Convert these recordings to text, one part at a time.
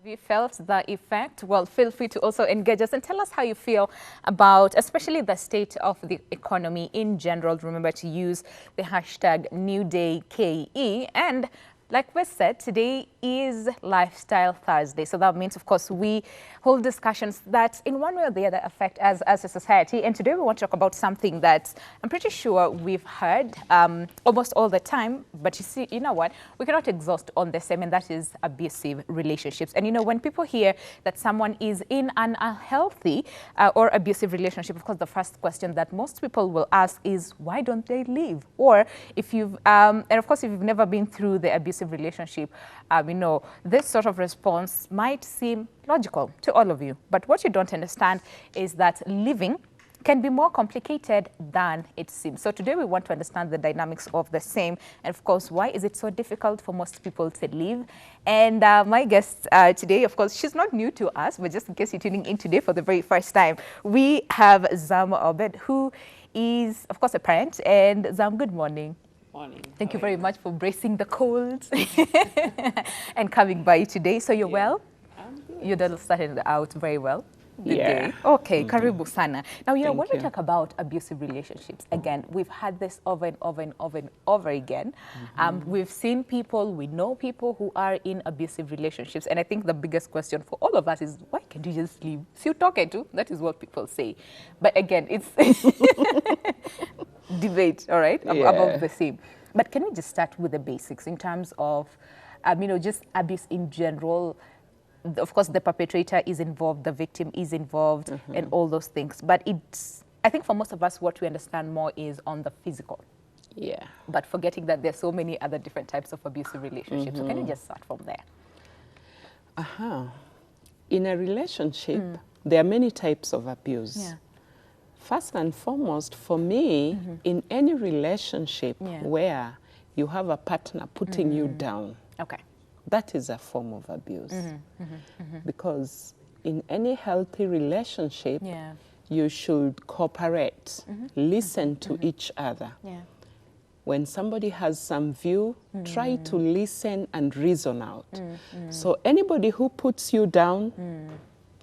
you felt the effect? Well, feel free to also engage us and tell us how you feel about, especially the state of the economy in general. Remember to use the hashtag NewDayKE. And like we said, today is Lifestyle Thursday. So that means, of course, we hold discussions that in one way or the other affect us as a society. And today we want to talk about something that I'm pretty sure we've heard almost all the time. But you see, you know what? We cannot exhaust on the same, and that is abusive relationships. And, you know, when people hear that someone is in an unhealthy or abusive relationship, of course, the first question that most people will ask is, why don't they leave? Or if you've, and of course, if you've never been through the abusive relationship, you know, this sort of response might seem logical to all of you. But what you don't understand is that living can be more complicated than it seems. So today we want to understand the dynamics of the same, and of course, why is it so difficult for most people to live? And my guest today, of course, she's not new to us, but just in case you're tuning in today for the very first time, we have Zam Obed, who is, of course, a parent. And Zam, good morning. Morning. Thank you very much for bracing the cold and coming by today. So you're well? I'm good. You're started out very well. The Yeah. day. Okay, karibu sana. Now, you know, Thank when we you. talk about abusive relationships, again, we've had this over and over and over and over again. We've seen people, we know people who are in abusive relationships. And I think the biggest question for all of us is, why can't you just leave? Si utoke tu, that is what people say. But again, it's debate, all right, Yeah. about the same. But can we just start with the basics in terms of, you know, just abuse in general? Of course, the perpetrator is involved, the victim is involved, and all those things. But it's, I think for most of us, what we understand more is on the physical. Yeah. But forgetting that there's so many other different types of abusive relationships. So can you just start from there? In a relationship, there are many types of abuse. Yeah. First and foremost, for me, in any relationship Yeah. where you have a partner putting you down, Okay. that is a form of abuse. Because in any healthy relationship, Yeah. you should cooperate, listen to each other. Yeah. When somebody has some view, try to listen and reason out. So anybody who puts you down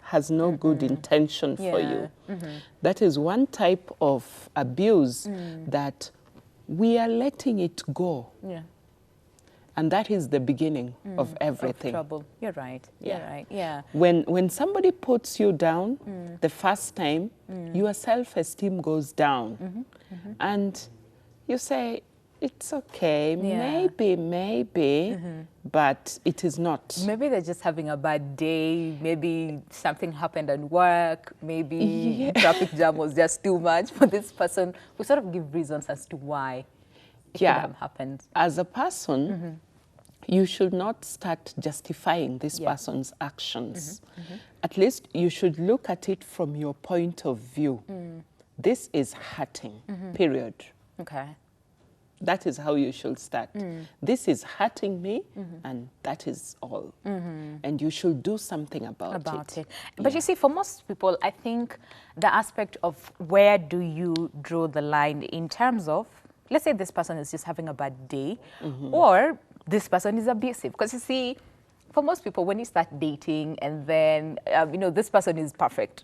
has no good intention for you. That is one type of abuse that we are letting it go. Yeah. And that is the beginning of everything. Of trouble. You're right. Yeah. You're right. Yeah. When somebody puts you down the first time, your self-esteem goes down. And you say, it's okay, Yeah. maybe, but it is not. Maybe they're just having a bad day. Maybe something happened at work. Maybe traffic jam was just too much for this person. We sort of give reasons as to why it could have happened. As a person, you should not start justifying this Yeah. person's actions. At least you should look at it from your point of view. This is hurting, period. Okay. That is how you should start. This is hurting me, and that is all. And you should do something about it. But you see, for most people, I think the aspect of where do you draw the line in terms of, let's say this person is just having a bad day, or this person is abusive. Because you see, for most people, when you start dating and then, you know, this person is perfect.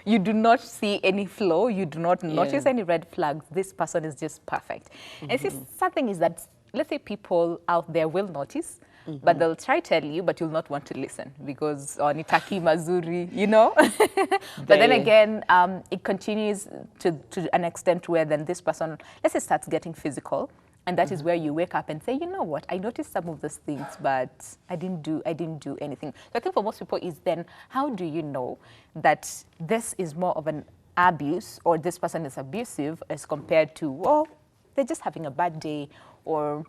You do not see any flaw. You do not notice any red flags. This person is just perfect. And see, something is that, let's say people out there will notice, but they'll try to tell you, but you'll not want to listen because nitaki mazuri, you know? But then again, it continues to an extent where then this person, let's say, starts getting physical. And that is where you wake up and say, you know what, I noticed some of those things, but I didn't do anything. So I think for most people is then, how do you know that this is more of an abuse or this person is abusive as compared to, well, they're just having a bad day or,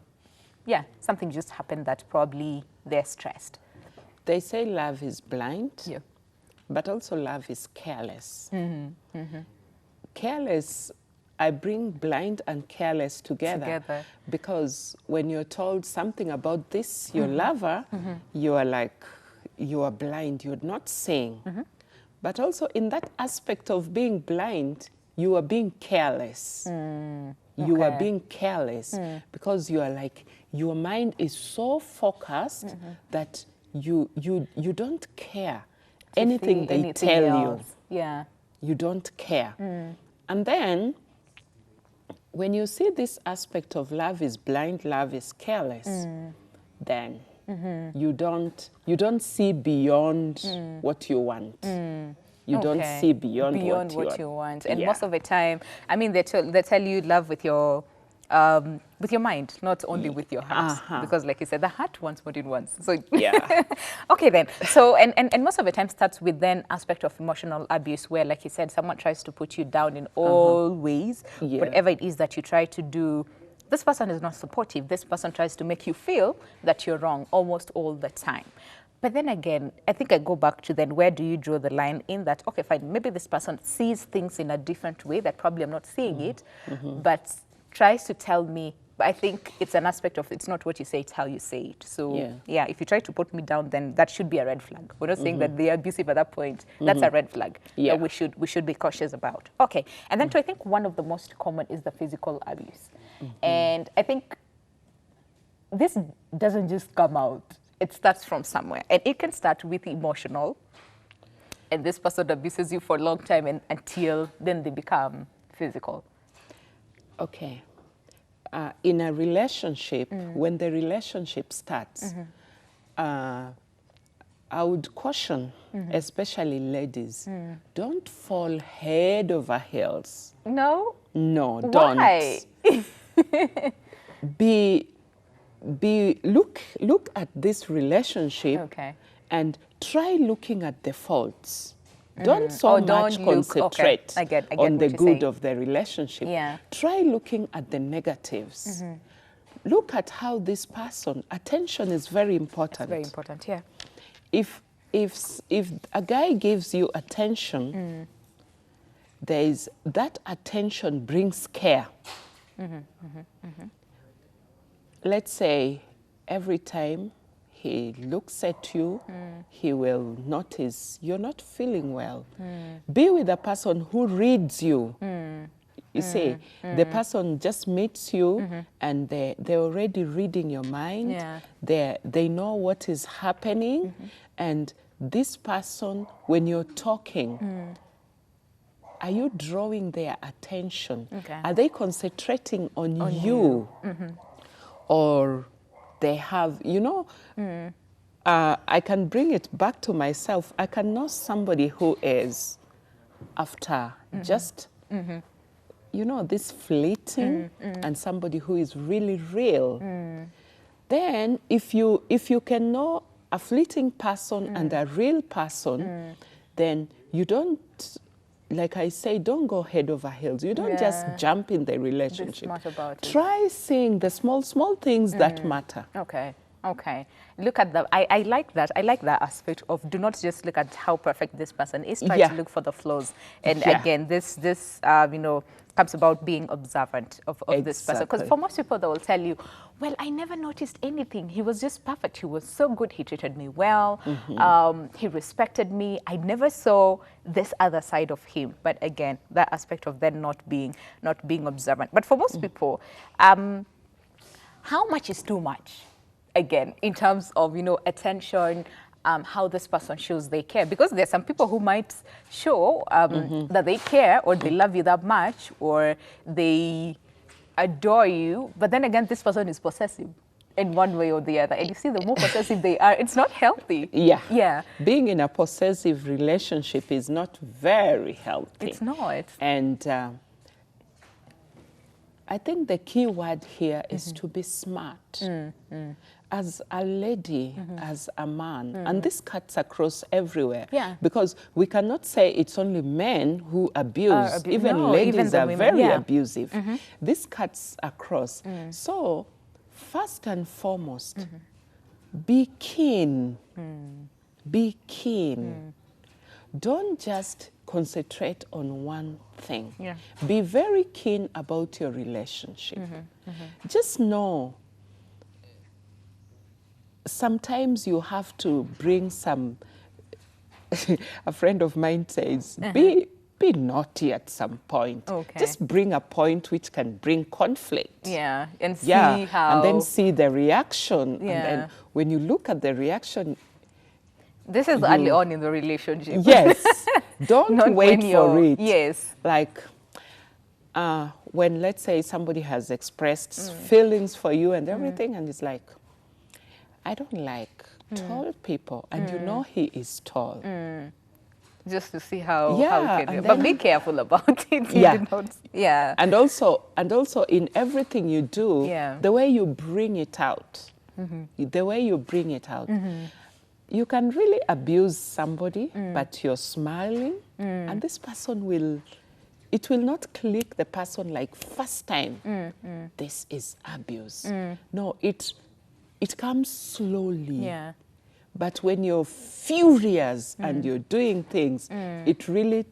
yeah, something just happened that probably they're stressed. They say love is blind, Yeah. but also love is careless. Careless, I bring blind and careless together. Because when you're told something about this, your lover, you are like, you are blind, you're not seeing. But also in that aspect of being blind, you are being careless. You are being careless because you are like, your mind is so focused that you don't care anything they tell you. Yeah. You don't care. And then when you see this aspect of love is blind, love is careless, then you don't see beyond what you want. You don't see beyond what you want. And most of the time, I mean, they tell you love with your mind, not only with your heart. Because like you said, the heart wants what it wants. So yeah. Okay then. So and most of the time starts with then aspect of emotional abuse where, like you said, someone tries to put you down in all ways. Whatever it is that you try to do, this person is not supportive. This person tries to make you feel that you're wrong almost all the time. But then again, I think I go back to then where do you draw the line in that, okay, fine, maybe this person sees things in a different way that probably I'm not seeing it, but tries to tell me, but I think it's an aspect of it's not what you say, it's how you say it. So yeah, if you try to put me down, then that should be a red flag. We're not saying that they're abusive at that point. That's a red flag that we should be cautious about. Okay, and then I think one of the most common is the physical abuse. And I think this doesn't just come out. It starts from somewhere. And it can start with emotional. And this person abuses you for a long time until then they become physical. Okay. In a relationship, when the relationship starts, I would caution, especially ladies, don't fall head over heels. No? No, Why? don't. Look at this relationship and try looking at the faults. Don't much concentrate I get on the good saying. of the relationship. Yeah. Try looking at the negatives. Look at how this person, attention is very important. It's very important, yeah. If a guy gives you attention, that attention brings care. Let's say every time he looks at you, he will notice you're not feeling well. Be with a person who reads you. You see, the person just meets you and they're already reading your mind. Yeah. They know what is happening. And this person, when you're talking, are you drawing their attention? Are they concentrating on you? Or they have, I can bring it back to myself. I can know somebody who is after just, this fleeting and somebody who is really real. Then if you can know a fleeting person and a real person, then you don't, like I say, don't go head over heels. You don't just jump in the relationship. Be smart about it. Try seeing the small things that matter. Okay. Look at that. I like that. I like that aspect of do not just look at how perfect this person is. Try to look for the flaws. And again, this comes about being observant of this person. Because for most people, they will tell you, well, I never noticed anything. He was just perfect. He was so good. He treated me well. He respected me. I never saw this other side of him. But again, that aspect of then not being observant. But for most people, how much is too much? Again, in terms of, attention, how this person shows they care. Because there are some people who might show that they care or they love you that much or they adore you. But then again, this person is possessive in one way or the other. And you see, the more possessive they are, it's not healthy. Yeah. Being in a possessive relationship is not very healthy. It's not. And I think the key word here is to be smart. As a lady, as a man, and this cuts across everywhere. Yeah. Because we cannot say it's only men who abuse. Even ladies are very abusive. This cuts across. So, first and foremost, be keen. Be keen. Don't just concentrate on one thing. Be very keen about your relationship. Just know sometimes you have to bring some, a friend of mine says, be naughty at some point. Just bring a point which can bring conflict. And see how. And then see the reaction. And then when you look at the reaction, This is early on in the relationship. Yes. Don't Not wait when for it. Yes. Like, when, let's say, somebody has expressed feelings for you and everything, and it's like, I don't like tall people, and you know he is tall. Just to see how Yeah, it can and be. But be then- careful about it. You Yeah. do not, yeah. And also in everything you do, Yeah. the way you bring it out, the way you bring it out, you can really abuse somebody, but you're smiling, and this person will, it will not click the person like first time. This is abuse. No, it comes slowly. Yeah. But when you're furious and you're doing things, it really,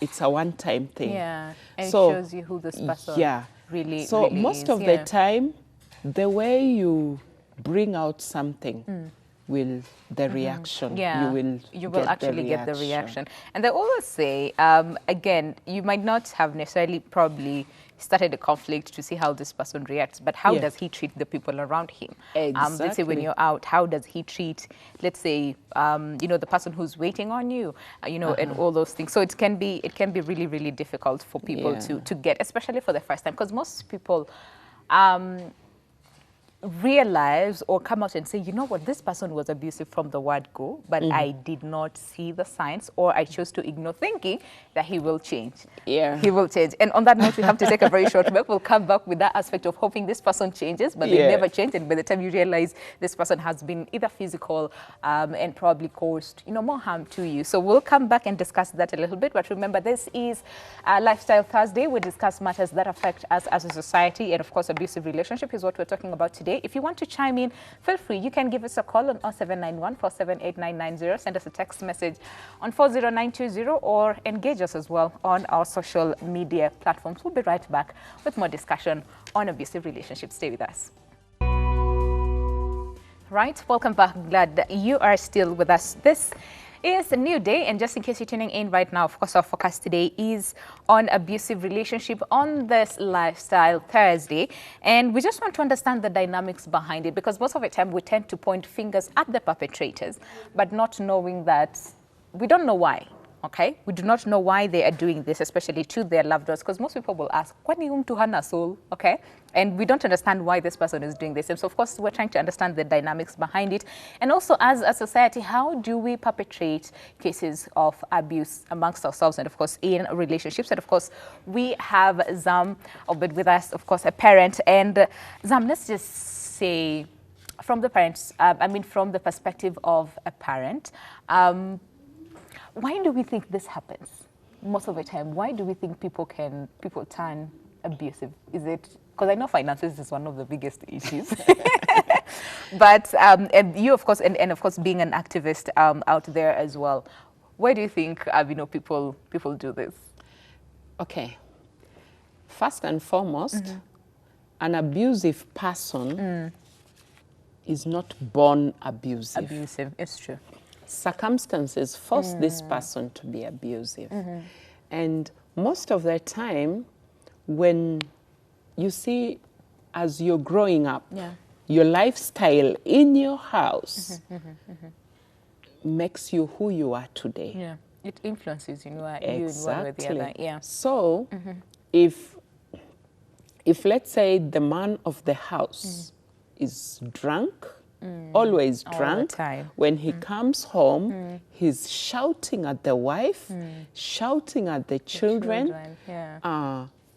it's a one-time thing. Yeah. And So, it shows you who this person really, so really most is. of the time, the way you bring out something will, the reaction, Yeah, you will actually get the reaction. And they always say, again, you might not have necessarily probably started a conflict to see how this person reacts, but how does he treat the people around him? Let's say when Exactly. you're out, how does he treat, let's say, the person who's waiting on you, and all those things. So it can be really, really difficult for people to get, especially for the first time, because most people realize or come out and say, you know what, this person was abusive from the word go, but I did not see the signs, or I chose to ignore, thinking that he will change. Yeah. He will change. And on that note, we have to take a very short break. We'll come back with that aspect of hoping this person changes, but they never change. And by the time you realize this person has been either physical and probably caused, more harm to you. So we'll come back and discuss that a little bit. But remember, this is Lifestyle Thursday. We discuss matters that affect us as a society. And of course, abusive relationship is what we're talking about today. If you want to chime in, feel free. You can give us a call on 0791 478990. Send us a text message on 40920, or engage us as well on our social media platforms. We'll be right back with more discussion on abusive relationships. Stay with us. Right, welcome back. Glad that you are still with us. This is a new day, and just in case you're tuning in right now, of course, our focus today is on abusive relationship on this Lifestyle Thursday, and we just want to understand the dynamics behind it, because most of the time we tend to point fingers at the perpetrators, but not knowing that we don't know why. Okay, we do not know why they are doing this, especially to their loved ones, because most people will ask, "Kwani mtu hana soul?" Okay, and we don't understand why this person is doing this. And so, of course, we're trying to understand the dynamics behind it, and also as a society, how do we perpetrate cases of abuse amongst ourselves, and of course in relationships. And of course, we have Zam Obed with us, of course, a parent. And Zam, let's just say, from the parents, from the perspective of a parent. Why do we think this happens most of the time? Why do we think people turn abusive? Is it because I know finances is one of the biggest issues, but and you of course, and of course being an activist out there as well, why do you think people do this? Okay, first and foremost, an abusive person is not born abusive. Abusive, it's true. Circumstances force this person to be abusive. And most of the time, when you see, as you're growing up, your lifestyle in your house makes you who you are today. Yeah, it influences you in one way or the other. Yeah. So, if let's say the man of the house is drunk, always drunk. All the time. When he comes home, he's shouting at the wife, shouting at the children,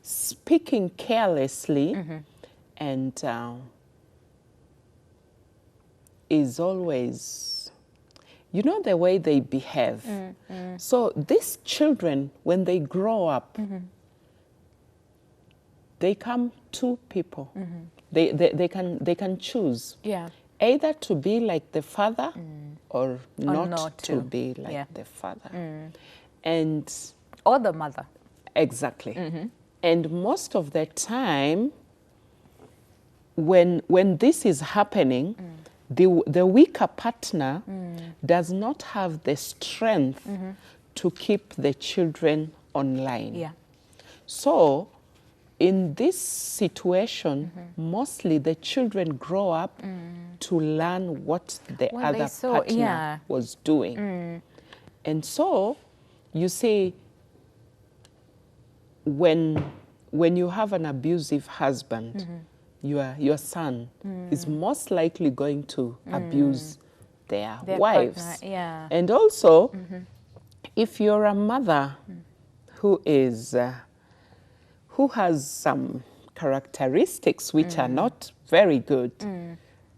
speaking carelessly, and is always, the way they behave. So these children, when they grow up, they come two people. They can choose. Yeah. Either to be like the father or not to be like the father. Or the mother. Exactly. And most of the time, when this is happening, the weaker partner does not have the strength to keep the children online. Yeah. So, in this situation, mostly the children grow up to learn what the What other they saw, partner yeah. was doing. And so you see, when you have an abusive husband, your son is most likely going to abuse their wives. Partner, yeah. And also, if you're a mother who is who has some characteristics which are not very good,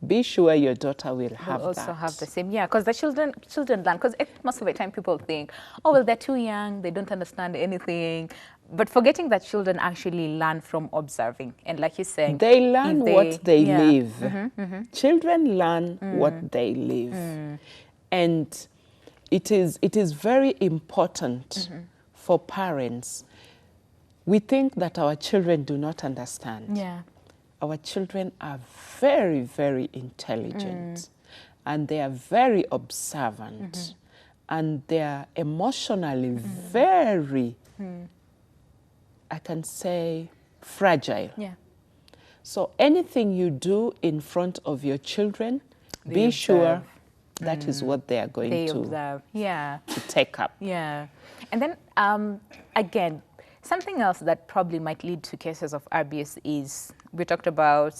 be sure your daughter will have Also that. have the same, yeah, because the children learn. Because most of the time people think, oh well, they're too young, they don't understand anything, but forgetting that children actually learn from observing. And like you're saying, They learn what they yeah. live. Children learn what they live, and it is very important for parents. We think that our children do not understand. Yeah. Our children are very, very intelligent, and they are very observant, and they are emotionally very, I can say, fragile. Yeah. So anything you do in front of your children, be sure that is what they are going to observe. Yeah. to take up. Yeah. And then again, something else that probably might lead to cases of abuse is, we talked about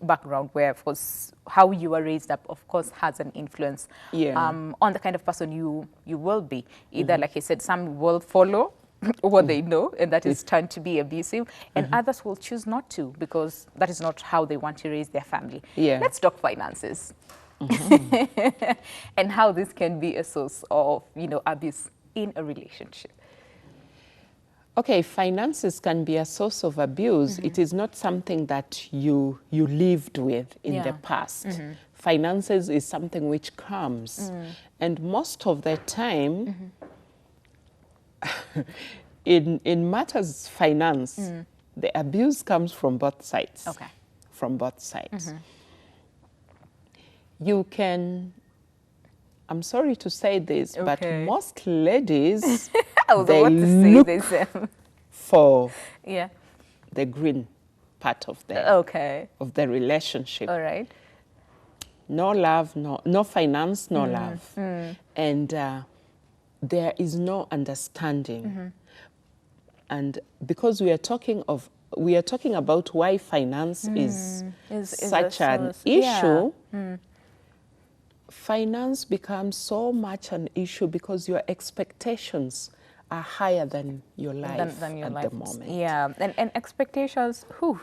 background, where of course how you were raised up, of course, has an influence on the kind of person you will be. Either, like I said, some will follow what they know, and that is turned to be abusive, and others will choose not to, because that is not how they want to raise their family. Yeah. Let's talk finances. And how this can be a source of, abuse in a relationship. Okay, finances can be a source of abuse. It is not something that you lived with in the past. Finances is something which comes. And most of the time, in matters finance, the abuse comes from both sides. Okay. From both sides. You can, I'm sorry to say this, but most ladies, I was they about to say look this. for Yeah. the green part of the of the relationship. All right. No love, no finance, no love, and there is no understanding. And because we are talking about why finance is such an issue. Finance becomes so much an issue because your expectations are higher than your life than your at life. the moment. Yeah, and expectations. Whew.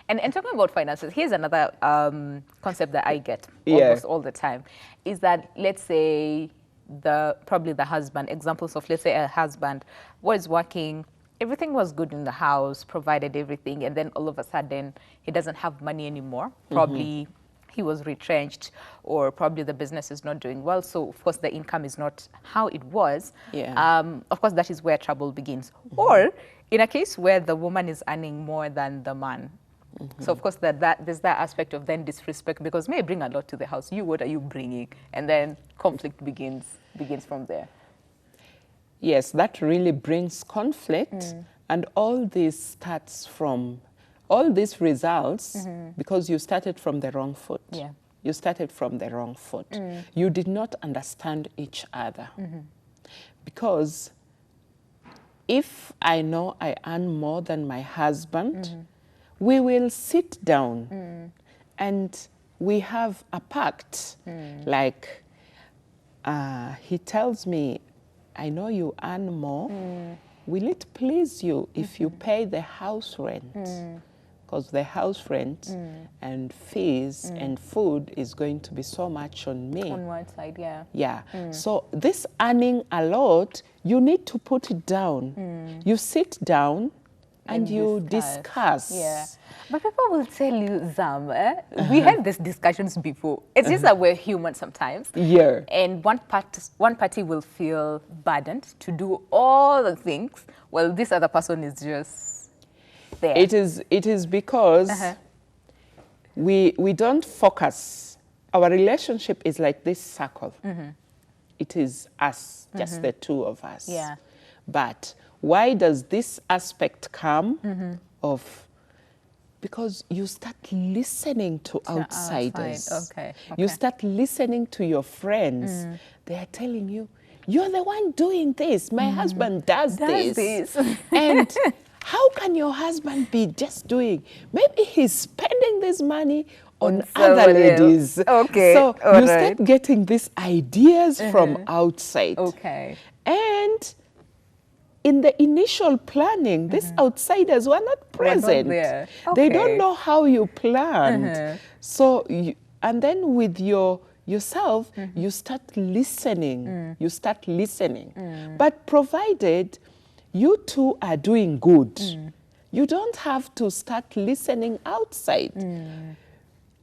And talking about finances, here's another concept that I get almost all the time, is that, let's say, probably the husband, examples of, let's say, a husband was working, everything was good in the house, provided everything, and then all of a sudden he doesn't have money anymore. Probably he was retrenched, or probably the business is not doing well. So of course the income is not how it was. Of course that is where trouble begins. Or in a case where the woman is earning more than the man. So of course there's that aspect of then disrespect, because may I bring a lot to the house. What are you bringing? And then conflict begins from there. Yes, that really brings conflict, and all this starts from, all these results because you started from the wrong foot. Yeah. You started from the wrong foot. You did not understand each other. Because if I know I earn more than my husband, we will sit down and we have a pact. Like, he tells me, I know you earn more. Will it please you if you pay the house rent? Because the house rent and fees and food is going to be so much on me. On one side, yeah. Yeah. So this earning a lot, you need to put it down. You sit down and you discuss. Yeah. But people will tell you, Zam, we had these discussions before. It's just that we're human sometimes. Yeah. And one party will feel burdened to do all the things, while this other person is just there. It is because we don't focus. Our relationship is like this circle. It is us, just the two of us. Yeah. But why does this aspect come of Because you start listening to outsiders. Okay. You start listening to your friends. They are telling you, you're the one doing this. My husband does this. And how can your husband be just doing? Maybe he's spending this money on other ladies. Okay. So you start getting these ideas from outside. Okay. And in the initial planning, these outsiders were not present. Okay. They don't know how you planned. So, and then with yourself, you start listening. You start listening. But provided you two are doing good, you don't have to start listening outside.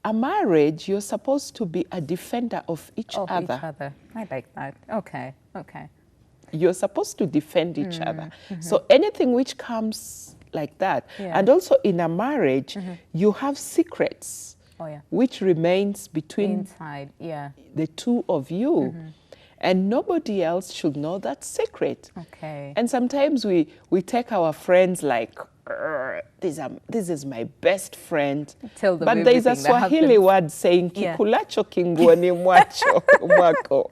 A marriage, you're supposed to be a defender of each other. I like that. Okay. You're supposed to defend each other. So anything which comes like that. Yeah. And also in a marriage, you have secrets which remains between the two of you. And nobody else should know that secret. Okay. And sometimes we take our friends like, this is my best friend. But there is a Swahili word saying, kikulacho kingwani mwako.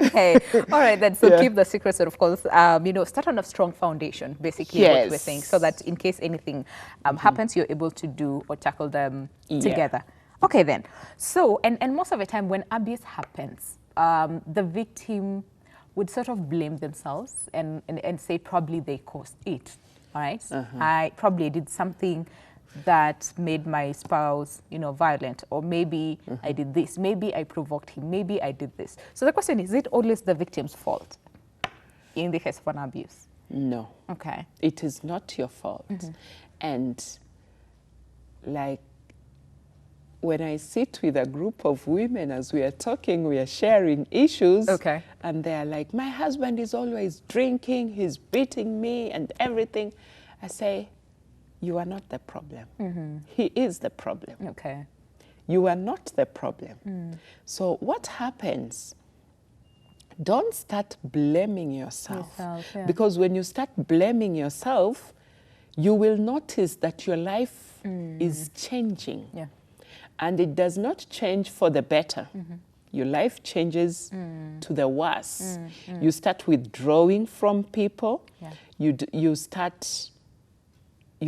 Okay. All right, then. So keep the secrets, and of course, start on a strong foundation, basically, what we're saying, so that in case anything happens, you're able to do or tackle them together. Okay, then. So, and most of the time when abuse happens, the victim would sort of blame themselves and say probably they caused it. All right, I probably did something that made my spouse, violent, or maybe I did this, maybe I provoked him, maybe I did this. So the question is it always the victim's fault in the case of an abuse? No. Okay. It is not your fault. And like when I sit with a group of women as we are talking, we are sharing issues. Okay. And they're like, my husband is always drinking, he's beating me and everything. I say, you are not the problem. He is the problem. Okay. You are not the problem. So what happens? Don't start blaming yourself. Because when you start blaming yourself, you will notice that your life is changing. Yeah. And it does not change for the better. Your life changes to the worse. You start withdrawing from people. You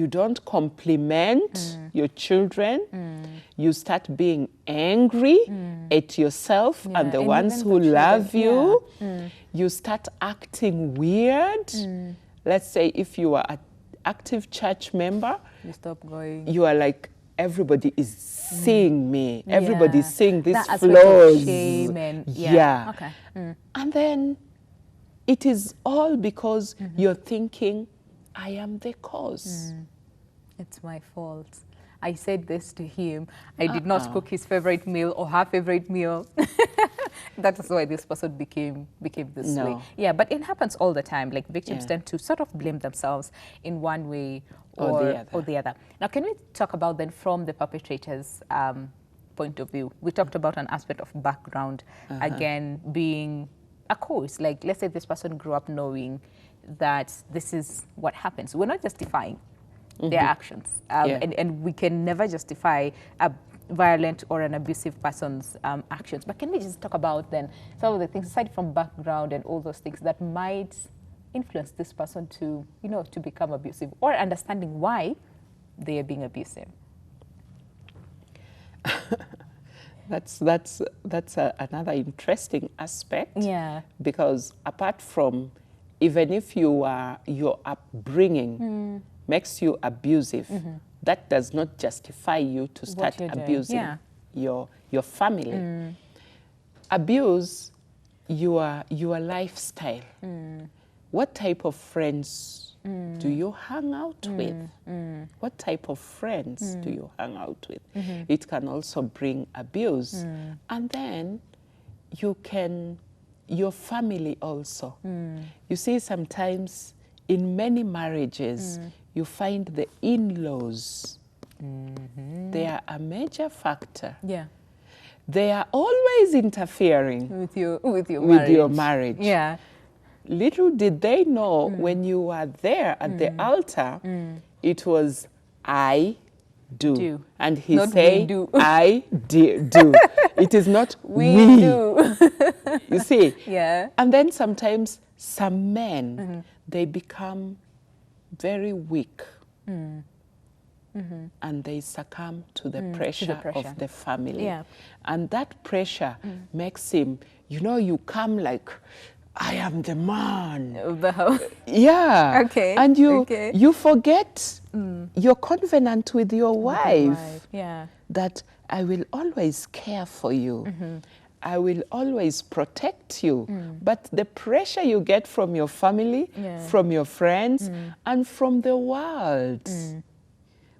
don't compliment your children. You start being angry at yourself and the ones who love you. You start acting weird. Let's say if you are an active church member, you stop going. You are like, everybody is seeing me. Everybody is seeing these that flaws. Shame and, Okay. And then it is all because you're thinking, I am the cause. It's my fault. I said this to him. I did not cook his favorite meal or her favorite meal. That is why this person became this way. Yeah, but it happens all the time. Like victims tend to sort of blame themselves in one way or the other. Now, can we talk about then from the perpetrator's point of view? We talked about an aspect of background, again, being a cause. Like, let's say this person grew up knowing that this is what happens. We're not justifying their actions. And we can never justify a violent or an abusive person's actions. But can we just talk about then some of the things, aside from background and all those things, that might influence this person to, to become abusive, or understanding why they are being abusive? That's another interesting aspect. Yeah. Because apart from, even if your upbringing makes you abusive, that does not justify you to start abusing your family. Abuse your lifestyle. What type of friends do you hang out with? What type of friends do you hang out with? It can also bring abuse. And then your family also. You see, sometimes in many marriages, you find the in-laws. They are a major factor. Yeah. They are always interfering with your marriage. Yeah. Little did they know when you were there at the altar, it was I do. And he not say, we do. I do. It is not we do. You see? Yeah. And then sometimes some men, they become very weak. And they succumb to the pressure of the family. Yeah. And that pressure makes him, you know, you come like, I am the man. Yeah. Okay. And you forget your covenant with your wife. Yeah. That I will always care for you. I will always protect you. But the pressure you get from your family, from your friends, and from the world.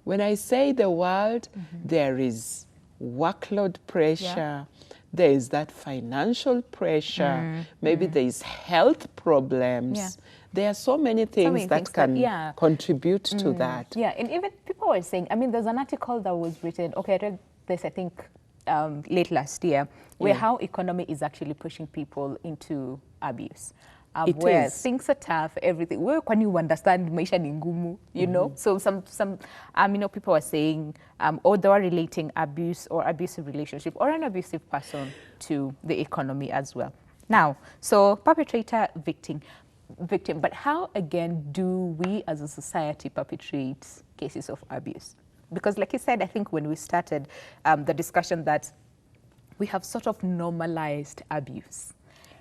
When I say the world, there is workload pressure, there is that financial pressure, maybe there is health problems. There are so many things that can contribute to that. Yeah, and even people were saying, I mean, there's an article that was written, okay, I read this, I think, late last year, where how economy is actually pushing people into abuse. Where things are tough, everything. Where can you understand maisha ni ngumu, you know? So some you know, people are saying, or they are relating abuse or abusive relationship or an abusive person to the economy as well. Now, so perpetrator, victim. But how again do we as a society perpetrate cases of abuse? Because like you said, I think when we started the discussion that we have sort of normalized abuse.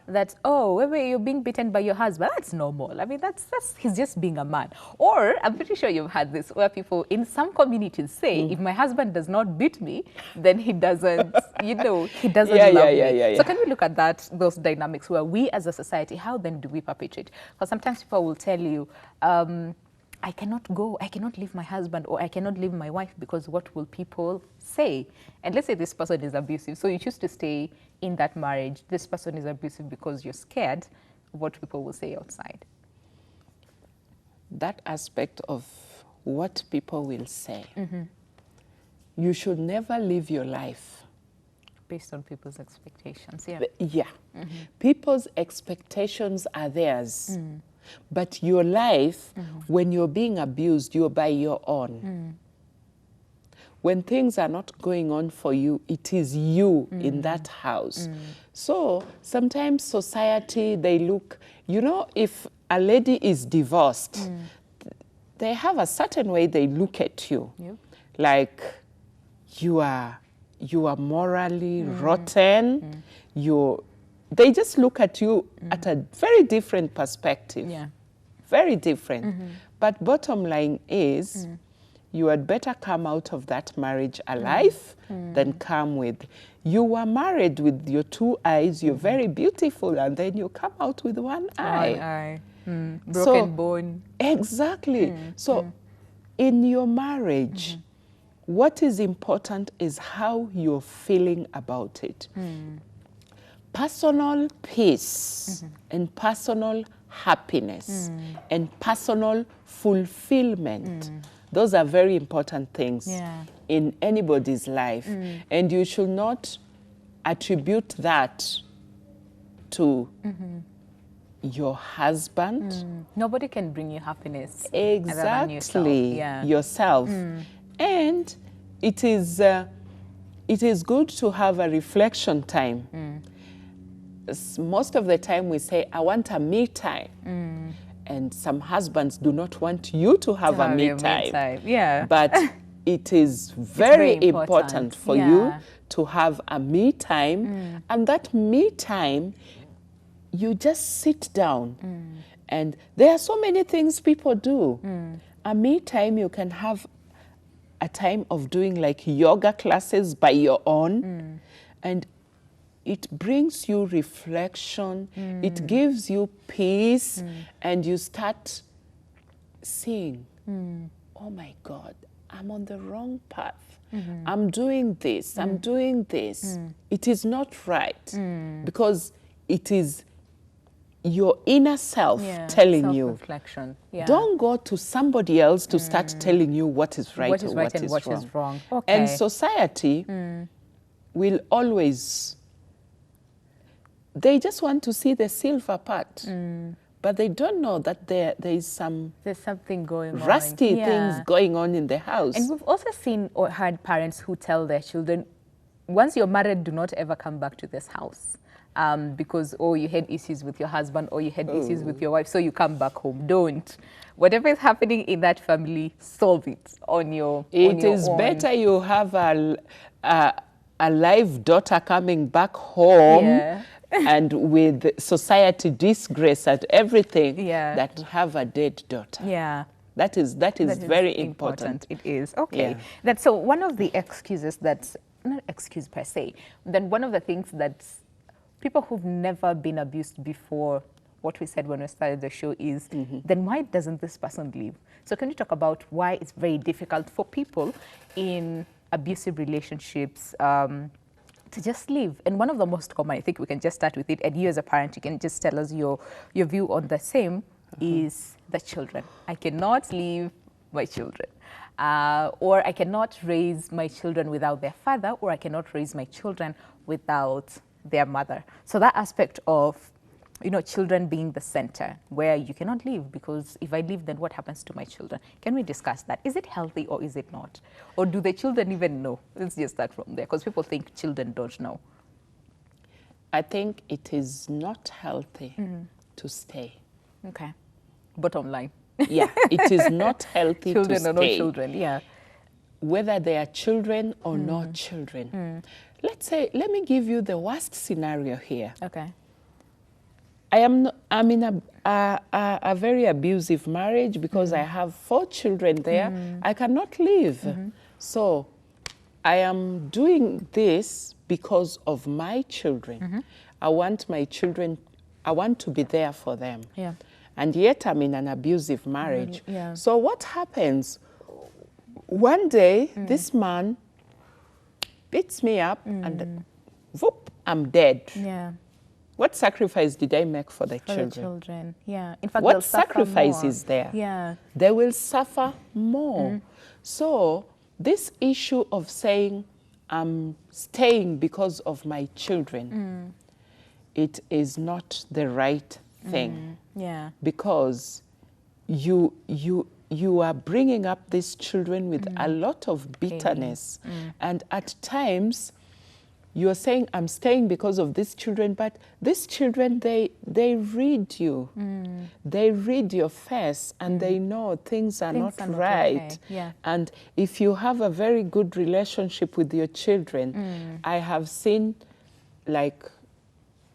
That, oh, whether you're being beaten by your husband, that's normal. I mean, that's he's just being a man. Or I'm pretty sure you've had this where people in some communities say, if my husband does not beat me, then he doesn't, you know, he doesn't love me. So can we look at those dynamics where we as a society, how then do we perpetrate? Because sometimes people will tell you, I cannot go, I cannot leave my husband, or I cannot leave my wife because what will people say? And let's say this person is abusive, so you choose to stay in that marriage. This person is abusive because you're scared of what people will say outside. That aspect of what people will say, you should never live your life based on people's expectations. People's expectations are theirs. But your life, when you're being abused, you're by your own. When things are not going on for you, it is you in that house. So sometimes society, they look, you know, if a lady is divorced, they have a certain way they look at you. Like you are morally rotten, they just look at you at a very different perspective. Very different. But bottom line is, you had better come out of that marriage alive than come with, you were married with your two eyes, you're very beautiful, and then you come out with one eye. Broken bone. Exactly. So in your marriage, what is important is how you're feeling about it. Personal peace and personal happiness and personal fulfillment. Those are very important things in anybody's life. And you should not attribute that to your husband. Nobody can bring you happiness. Exactly. Yourself. And it is good to have a reflection time. Most of the time we say, I want a me time. And some husbands do not want you to have a me time. But it is very important for you to have a me time. And that me time, you just sit down. And there are so many things people do. A me time, you can have a time of doing like yoga classes by your own. And it brings you reflection, it gives you peace, and you start seeing, oh my God, I'm on the wrong path. I'm doing this, I'm doing this. It is not right, because it is your inner self telling you. Don't go to somebody else to start telling you what is right or what is wrong. And society will always, they just want to see the silver part. but they don't know that there's there's something going on. Rusty things going on in the house. And we've also seen or heard parents who tell their children, once you're married, do not ever come back to this house. Because, you had issues with your husband or you had issues with your wife, so you come back home. Don't. Whatever is happening in that family, solve it on your own. It is better you have a live daughter coming back home and with society disgrace and everything that have a dead daughter. Yeah. That is very important. It is. Okay. Yeah. So one of the excuses that's, not excuse per se, then one of the things that people who've never been abused before, what we said when we started the show is, then why doesn't this person leave? So can you talk about why it's very difficult for people in abusive relationships to just leave? And one of the most common, I think we can just start with it, and you as a parent, you can just tell us your view on the same, is the children. I cannot leave my children. Or I cannot raise my children without their father, or I cannot raise my children without their mother. So that aspect of, children being the center, where you cannot leave, because if I leave, then what happens to my children? Can we discuss that? Is it healthy or is it not? Or do the children even know? Let's just start from there, because people think children don't know. I think it is not healthy to stay. Okay. Bottom line. Yeah, it is not healthy to stay. Children or no children, yeah. Whether they are children or not children. Let me give you the worst scenario here. Okay. I'm in a very abusive marriage because I have 4 children there. I cannot leave. So I am doing this because of my children. I want my children, I want to be there for them. Yeah. And yet I'm in an abusive marriage. Yeah. So what happens? One day, this man beats me up and whoop, I'm dead. Yeah. What sacrifice did I make for the children? For the children, yeah. In fact, what sacrifice is there? Yeah. They will suffer more. So this issue of saying I'm staying because of my children, it is not the right thing. Yeah. Because you are bringing up these children with a lot of bitterness. And at times, you're saying, I'm staying because of these children, but these children, they read you. They read your face, and they know things are not right. Okay. Yeah. And if you have a very good relationship with your children, I have seen, like,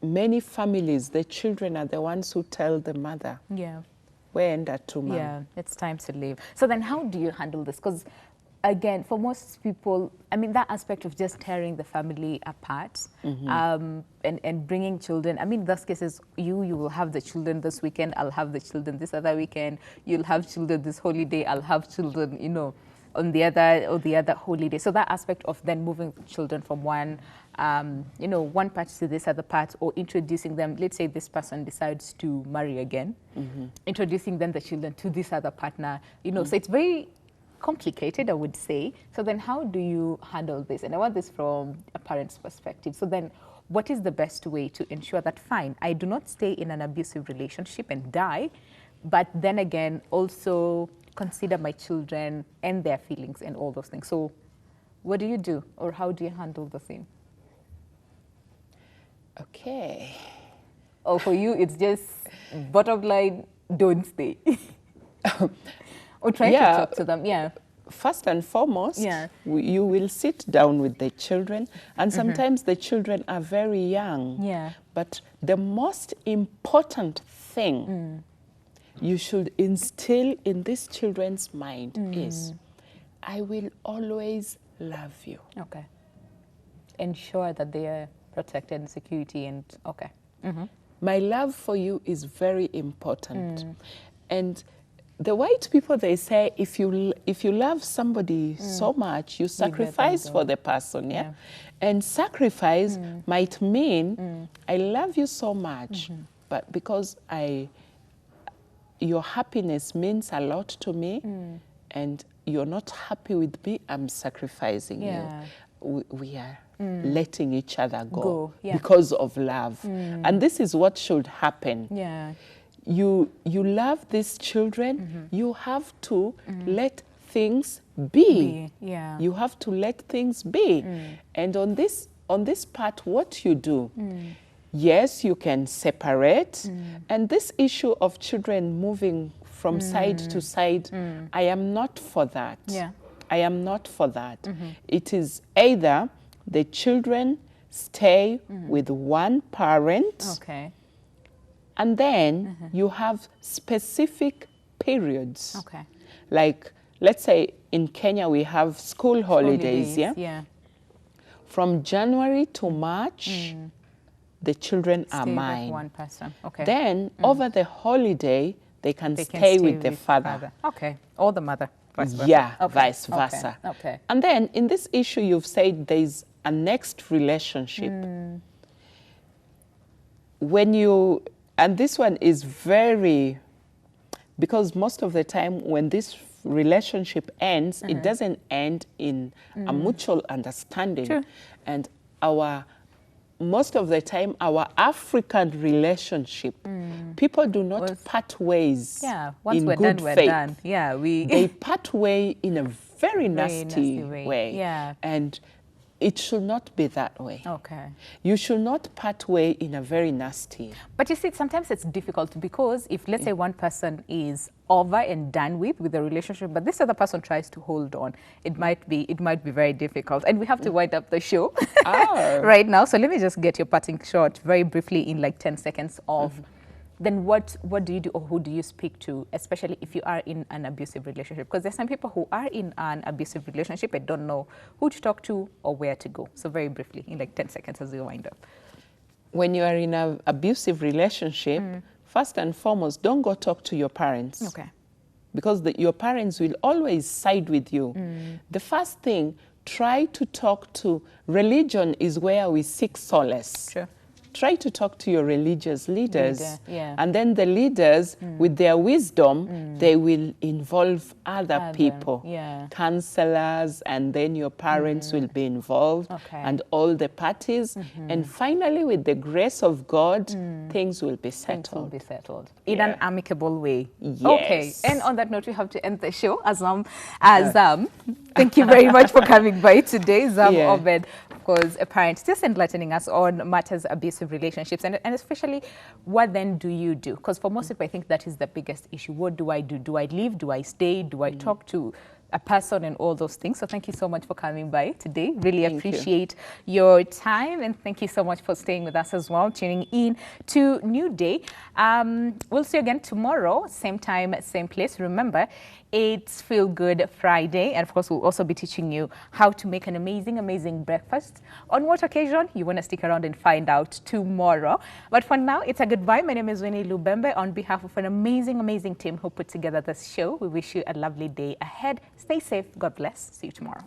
many families, the children are the ones who tell the mother, yeah, it's time to leave. So then how do you handle this? Because again, for most people, I mean, that aspect of just tearing the family apart and bringing children, I mean, those cases, you will have the children this weekend, I'll have the children this other weekend, you'll have children this holiday, I'll have children, on the other holiday. So that aspect of then moving children from one part to this other part, or introducing them, let's say this person decides to marry again, introducing then the children to this other partner, so it's very complicated, I would say. So then how do you handle this? And I want this from a parent's perspective. So then what is the best way to ensure that, fine, I do not stay in an abusive relationship and die, but then again, also consider my children and their feelings and all those things. So what do you do, or how do you handle the same? Okay. Or for you, it's just bottom line, don't stay. Or try to talk to them, First and foremost, you will sit down with the children, and sometimes the children are very young. Yeah. But the most important thing you should instill in these children's mind is, I will always love you. Okay. Ensure that they are protected and security and, My love for you is very important. And the white people, they say, if you love somebody so much, you sacrifice for the person, And sacrifice might mean, I love you so much, but because your happiness means a lot to me, and you're not happy with me, I'm sacrificing you. We are letting each other go, because of love. And this is what should happen. you love these children, you have to let things be. Yeah. You have to let things be. And on this part, what you do, yes, you can separate. And this issue of children moving from side to side, I am not for that. Yeah. I am not for that. It is either the children stay with one parent, Okay. and then you have specific periods. Okay. Like, let's say in Kenya we have school holidays, yeah? Yeah. From January to March, the children are Stay mine. with one person. Okay. Then over the holiday, they can stay with the father. Okay. Or the mother. Vice versa. Yeah, Okay. vice versa. Okay. And then in this issue, you've said there's a next relationship. When you, and this one is very, because most of the time when this relationship ends, it doesn't end in a mutual understanding. True. And most of the time, our African relationship, people do not part ways. Yeah, once in we're good done, we're faith. done. Yeah, They part way in a very nasty way. Yeah. And it should not be that way. Okay. You should not part way in a very nasty. But you see, sometimes it's difficult because if, let's say, one person is over and done with the relationship, but this other person tries to hold on, it might be very difficult. And we have to wind up the show right now. So let me just get your parting shot very briefly in like 10 seconds of then what do you do, or who do you speak to, especially if you are in an abusive relationship? Because there's some people who are in an abusive relationship and don't know who to talk to or where to go. So very briefly, in like 10 seconds as we wind up. When you are in an abusive relationship, first and foremost, don't go talk to your parents. Okay. Because your parents will always side with you. The first thing, try to talk to, religion is where we seek solace. Sure. Try to talk to your religious leaders. Yeah. And then the leaders, with their wisdom, they will involve other people. Yeah. Counselors, and then your parents will be involved, Okay. and all the parties. And finally, with the grace of God, things will be settled. Things will be settled in an amicable way. Yes. Okay. And on that note, we have to end the show. Thank you very much for coming by today, Zam Obed, of course, a parent, just enlightening us on matters abusive relationships, and especially what then do you do? Because for most people, I think that is the biggest issue. What do I do? Do I leave? Do I stay? Do I talk to a person and all those things? So thank you so much for coming by today. Really appreciate your time, and thank you so much for staying with us as well, tuning in to New Day. We'll see you again tomorrow, same time, same place. Remember, it's Feel Good Friday, and of course we'll also be teaching you how to make an amazing breakfast. On what occasion? You want to stick around and find out tomorrow. But for now, it's a goodbye. My name is Winnie Lubembe. On behalf of an amazing team who put together this show, we wish you a lovely day ahead. Stay safe. God bless. See you tomorrow.